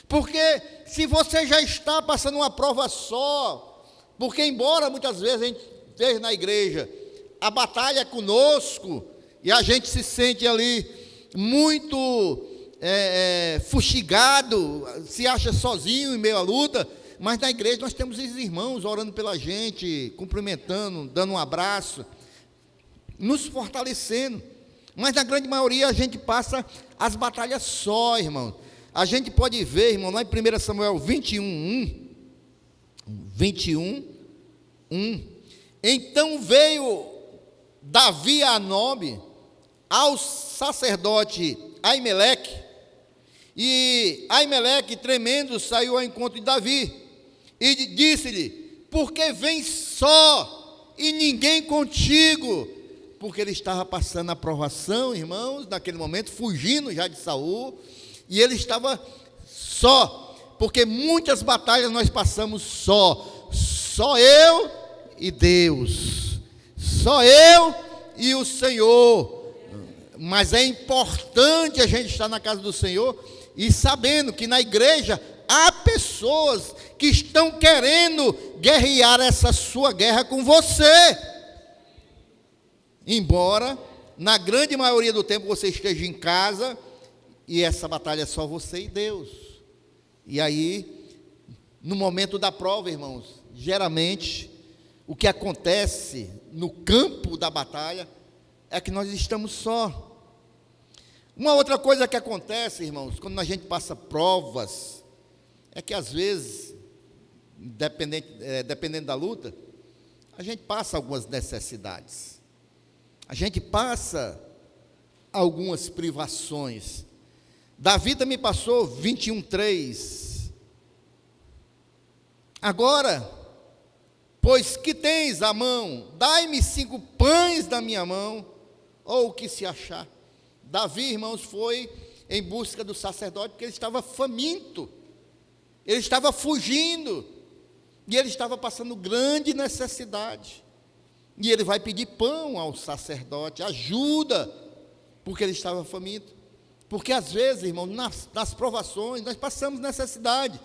Porque se você já está passando uma prova só, porque embora muitas vezes a gente esteja na igreja, a batalha é conosco, e a gente se sente ali muito fustigado, se acha sozinho em meio à luta, mas na igreja nós temos os irmãos orando pela gente, cumprimentando, dando um abraço, nos fortalecendo. Mas na grande maioria a gente passa as batalhas só, irmão. A gente pode ver, irmão, lá em 1 Samuel 21, 1. Então veio Davi a Nobe, ao sacerdote Aimeleque, e Aimeleque, tremendo, saiu ao encontro de Davi, e disse-lhe: por que vens só, e ninguém contigo? Porque ele estava passando a provação, irmãos, naquele momento, fugindo já de Saul, e ele estava só, porque muitas batalhas nós passamos só eu e Deus, só eu e o Senhor. Mas é importante a gente estar na casa do Senhor e sabendo que na igreja há pessoas que estão querendo guerrear essa sua guerra com você. Embora, na grande maioria do tempo, você esteja em casa e essa batalha é só você e Deus. E aí, no momento da prova, irmãos, geralmente, o que acontece no campo da batalha é que nós estamos só. Uma outra coisa que acontece, irmãos, quando a gente passa provas, é que às vezes, dependendo da luta, a gente passa algumas necessidades. A gente passa algumas privações. Davi também passou 21:3. Agora, pois que tens à mão, dai-me 5 pães da minha mão, ou o que se achar. Davi, irmãos, foi em busca do sacerdote, porque ele estava faminto, ele estava fugindo, e ele estava passando grande necessidade. E ele vai pedir pão ao sacerdote, ajuda, porque ele estava faminto. Porque às vezes, irmão, nas provações, nós passamos necessidade.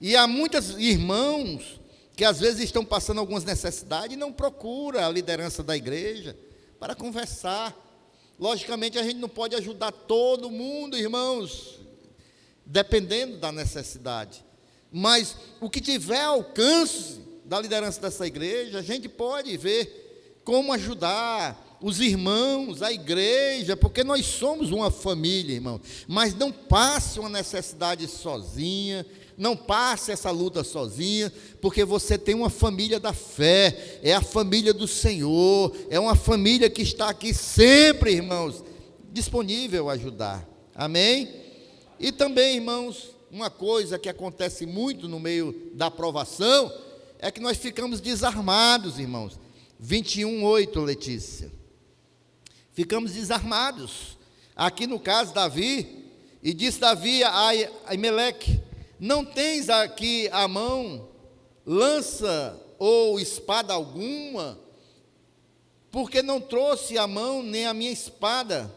E há muitos irmãos que às vezes estão passando algumas necessidades e não procuram a liderança da igreja para conversar. Logicamente, a gente não pode ajudar todo mundo, irmãos, dependendo da necessidade. Mas o que tiver alcance da liderança dessa igreja, a gente pode ver como ajudar os irmãos, a igreja, porque nós somos uma família, irmão. Mas não passe uma necessidade sozinha, não passe essa luta sozinha, porque você tem uma família da fé, é a família do Senhor, é uma família que está aqui sempre, irmãos, disponível a ajudar. Amém? E também, irmãos, uma coisa que acontece muito no meio da provação é que nós ficamos desarmados, irmãos. 21:8, Letícia. Ficamos desarmados. Aqui no caso, Davi, e disse Davi a Aimeleque: não tens aqui à mão lança ou espada alguma? Porque não trouxe à mão nem a minha espada,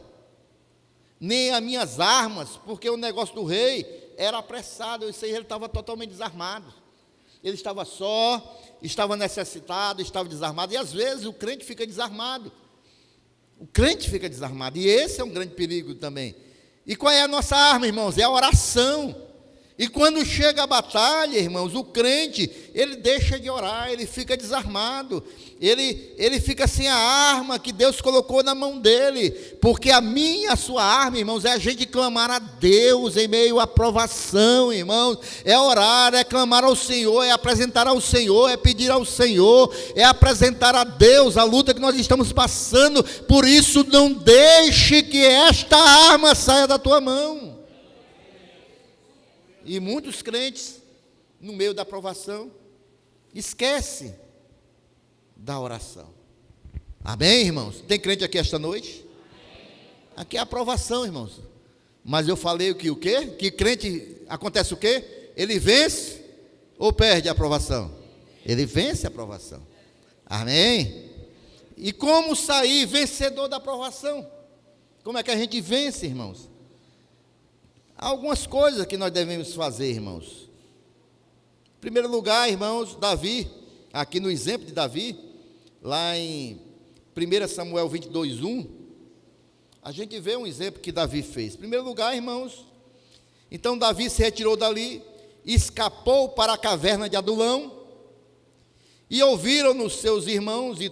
nem as minhas armas, porque o negócio do rei era apressado. Isso aí, ele estava totalmente desarmado. Ele estava só, estava necessitado, estava desarmado. E às vezes o crente fica desarmado. O crente fica desarmado. E esse é um grande perigo também. E qual é a nossa arma, irmãos? É a oração. E quando chega a batalha, irmãos, o crente, ele deixa de orar, ele fica desarmado, ele fica sem a arma que Deus colocou na mão dele, porque a minha e a sua arma, irmãos, é a gente clamar a Deus em meio à provação, irmãos, é orar, é clamar ao Senhor, é apresentar ao Senhor, é pedir ao Senhor, é apresentar a Deus a luta que nós estamos passando. Por isso, não deixe que esta arma saia da tua mão. E muitos crentes, no meio da provação, esquecem da oração. Amém, irmãos? Tem crente aqui esta noite? Aqui é a aprovação, irmãos. Mas eu falei o quê? Que crente acontece o quê? Ele vence ou perde a aprovação? Ele vence a aprovação. Amém? E como sair vencedor da aprovação? Como é que a gente vence, irmãos? Há algumas coisas que nós devemos fazer, irmãos. Em primeiro lugar, irmãos, Davi, aqui no exemplo de Davi, lá em 1 Samuel 22:1, a gente vê um exemplo que Davi fez. Em primeiro lugar, irmãos, então Davi se retirou dali, escapou para a caverna de Adulão, e ouviram-no seus irmãos e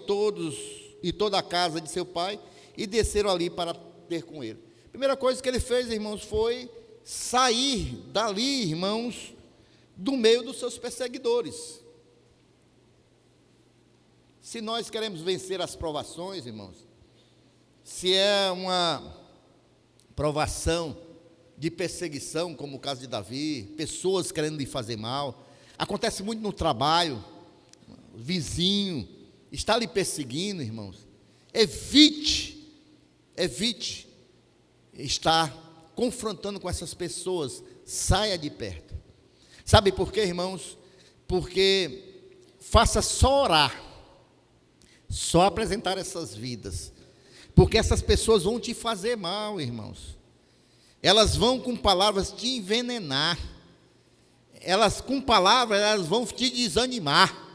toda a casa de seu pai, e desceram ali para ter com ele. A primeira coisa que ele fez, irmãos, foi sair dali, irmãos, do meio dos seus perseguidores. Se nós queremos vencer as provações, irmãos, se é uma provação de perseguição, como o caso de Davi, pessoas querendo lhe fazer mal, acontece muito no trabalho, o vizinho está lhe perseguindo, irmãos, evite estar confrontando com essas pessoas, saia de perto. Sabe por quê, irmãos? Porque faça só orar, só apresentar essas vidas, porque essas pessoas vão te fazer mal, irmãos. Elas vão com palavras te envenenar, com palavras elas vão te desanimar.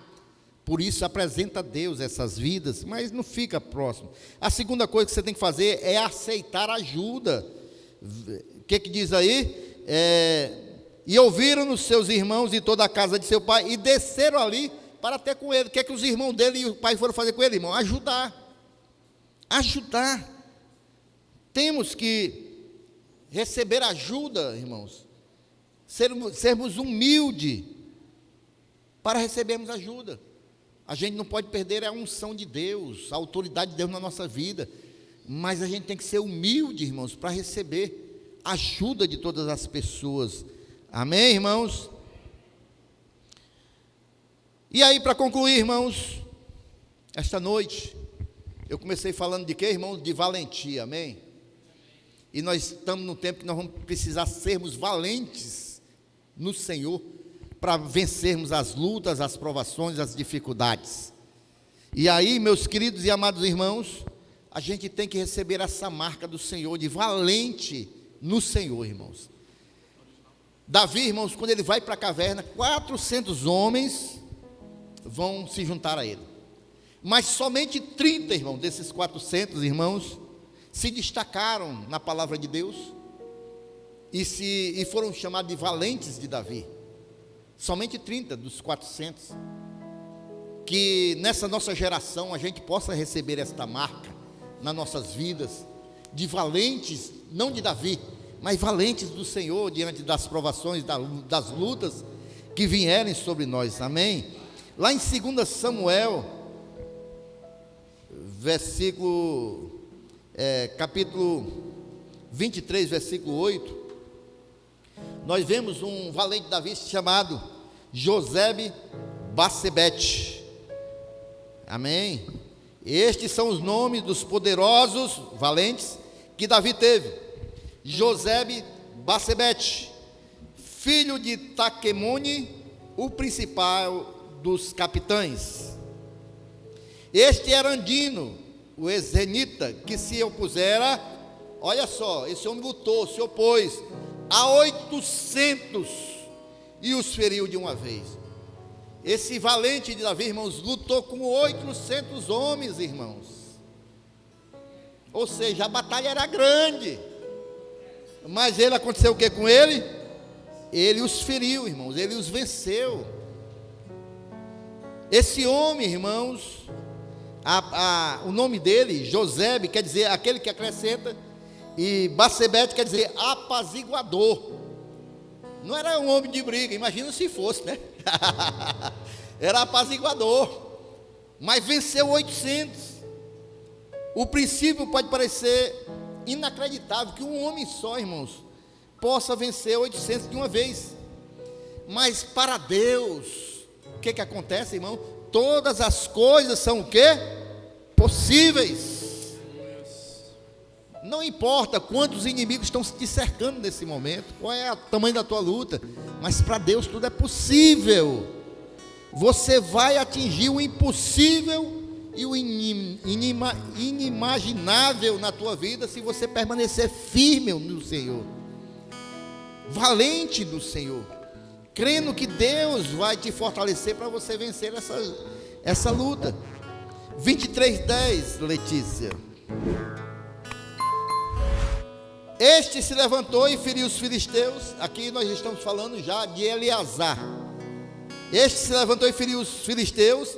Por isso apresenta a Deus essas vidas, mas não fica próximo. A segunda coisa que você tem que fazer é aceitar ajuda. O que diz aí? E ouviram os seus irmãos e toda a casa de seu pai, e desceram ali para ter com ele. O que os irmãos dele e o pai foram fazer com ele, irmão? Ajudar. Temos que receber ajuda, irmãos. Sermos humildes para recebermos ajuda. A gente não pode perder a unção de Deus, a autoridade de Deus na nossa vida, mas a gente tem que ser humilde, irmãos, para receber ajuda de todas as pessoas. Amém, irmãos? E aí, para concluir, irmãos, esta noite, eu comecei falando de quê, irmãos? De valentia, amém? E nós estamos no tempo que nós vamos precisar sermos valentes no Senhor, para vencermos as lutas, as provações, as dificuldades. E aí, meus queridos e amados irmãos, a gente tem que receber essa marca do Senhor, de valente no Senhor, irmãos. Davi, irmãos, quando ele vai para a caverna, 400 homens vão se juntar a ele. Mas somente 30, irmãos, desses 400, irmãos, se destacaram na palavra de Deus e foram chamados de valentes de Davi. Somente 30 dos 400. Que nessa nossa geração a gente possa receber esta marca nas nossas vidas, de valentes, não de Davi, mas valentes do Senhor, diante das provações, das lutas que vierem sobre nós, amém? Lá em 2 Samuel, capítulo 23, versículo 8, nós vemos um valente Davi chamado Josebe-Basebete. Amém? Estes são os nomes dos poderosos valentes que Davi teve. Josebe-Basebete, filho de Taquemone, o principal dos capitães. Este era Andino, o Ezenita, que se opusera, olha só, esse homem lutou, se opôs a 800 e os feriu de uma vez. Esse valente de Davi, irmãos, lutou com 800 homens, irmãos. Ou seja, a batalha era grande. Mas ele, aconteceu o que com ele? Ele os feriu, irmãos, ele os venceu. Esse homem, irmãos, o nome dele, Josebe, quer dizer aquele que acrescenta, e Basebete quer dizer apaziguador. Não era um homem de briga, imagina se fosse, né? Era apaziguador, mas venceu 800. O princípio pode parecer inacreditável, que um homem só, irmãos, possa vencer 800 de uma vez. Mas para Deus, o que acontece, irmão? Todas as coisas são o quê? Possíveis. Não importa quantos inimigos estão te cercando nesse momento, qual é o tamanho da tua luta, mas para Deus tudo é possível. Você vai atingir o impossível e o inimaginável na tua vida, se você permanecer firme no Senhor, valente no Senhor, crendo que Deus vai te fortalecer para você vencer essa luta. 23:10, Letícia. Este se levantou e feriu os filisteus. Aqui nós estamos falando já de Eleazar. Este se levantou e feriu os filisteus,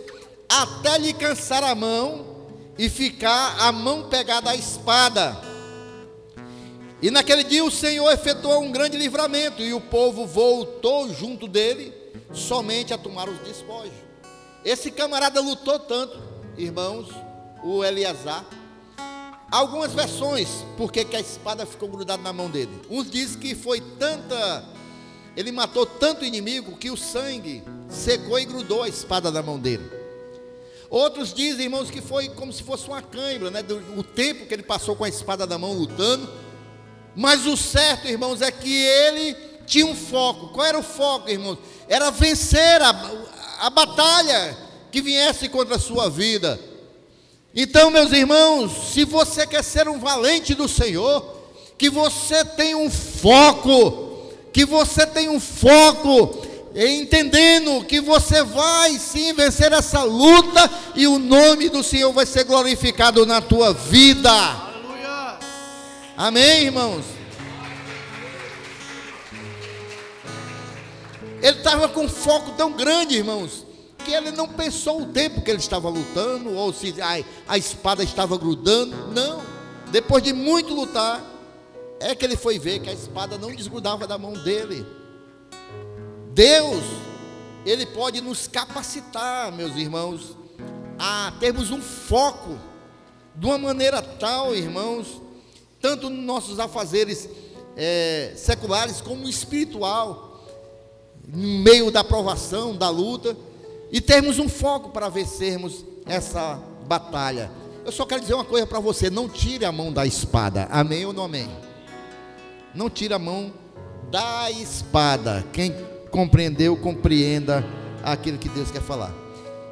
até lhe cansar a mão e ficar a mão pegada à espada. E naquele dia o Senhor efetuou um grande livramento, e o povo voltou junto dele, somente a tomar os despojos. Esse camarada lutou tanto, irmãos, o Eleazar. Algumas versões, porque que a espada ficou grudada na mão dele. Uns dizem que foi ele matou tanto inimigo, que o sangue secou e grudou a espada na mão dele. Outros dizem, irmãos, que foi como se fosse uma cãibra, né? O tempo que ele passou com a espada na mão lutando. Mas o certo, irmãos, é que ele tinha um foco. Qual era o foco, irmãos? Era vencer a batalha que viesse contra a sua vida. Então, meus irmãos, se você quer ser um valente do Senhor, que você tenha um foco, entendendo que você vai sim vencer essa luta, e o nome do Senhor vai ser glorificado na tua vida. Aleluia. Amém, irmãos? Ele estava com um foco tão grande, irmãos, que ele não pensou o tempo que ele estava lutando, ou se a espada estava grudando. Não, depois de muito lutar, é que ele foi ver que a espada não desgrudava da mão dele. Deus, Ele pode nos capacitar, meus irmãos, a termos um foco, de uma maneira tal, irmãos, tanto nos nossos afazeres seculares, como espiritual, no meio da provação, da luta, e termos um foco para vencermos essa batalha. Eu só quero dizer uma coisa para você: não tire a mão da espada. Amém ou não amém? Não tire a mão da espada. Quem compreendeu, compreenda aquilo que Deus quer falar.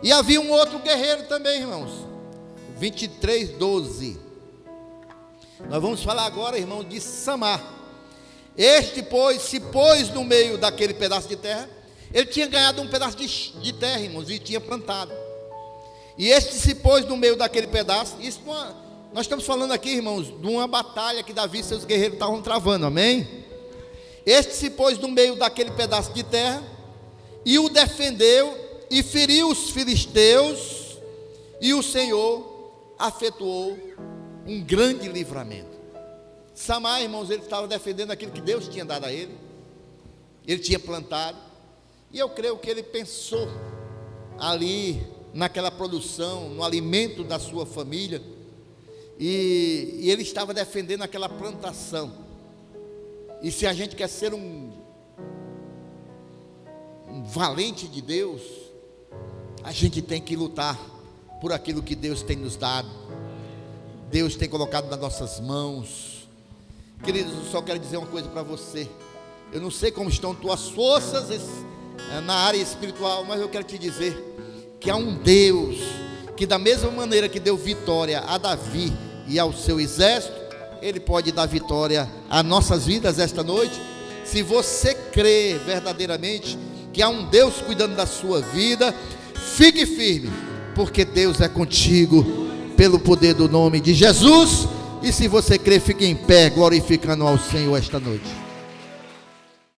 E havia um outro guerreiro também, irmãos. 23:12. Nós vamos falar agora, irmãos, de Samar. Este, pois, se pôs no meio daquele pedaço de terra. Ele tinha ganhado um pedaço de terra, irmãos, e tinha plantado. E este se pôs no meio daquele pedaço. Nós estamos falando aqui, irmãos, de uma batalha que Davi e seus guerreiros estavam travando, amém? Este se pôs no meio daquele pedaço de terra e o defendeu e feriu os filisteus, e o Senhor efetuou um grande livramento. Samar, irmãos, ele estava defendendo aquilo que Deus tinha dado a ele. Ele tinha plantado, e eu creio que ele pensou ali naquela produção, no alimento da sua família, e ele estava defendendo aquela plantação. E se a gente quer ser um valente de Deus, a gente tem que lutar por aquilo que Deus tem nos dado, Deus tem colocado nas nossas mãos. Queridos, eu só quero dizer uma coisa para você. Eu não sei como estão tuas forças na área espiritual, mas eu quero te dizer que há um Deus que, da mesma maneira que deu vitória a Davi e ao seu exército, Ele pode dar vitória às nossas vidas esta noite. Se você crê verdadeiramente que há um Deus cuidando da sua vida, fique firme, porque Deus é contigo, pelo poder do nome de Jesus. E se você crê, fique em pé, glorificando ao Senhor esta noite.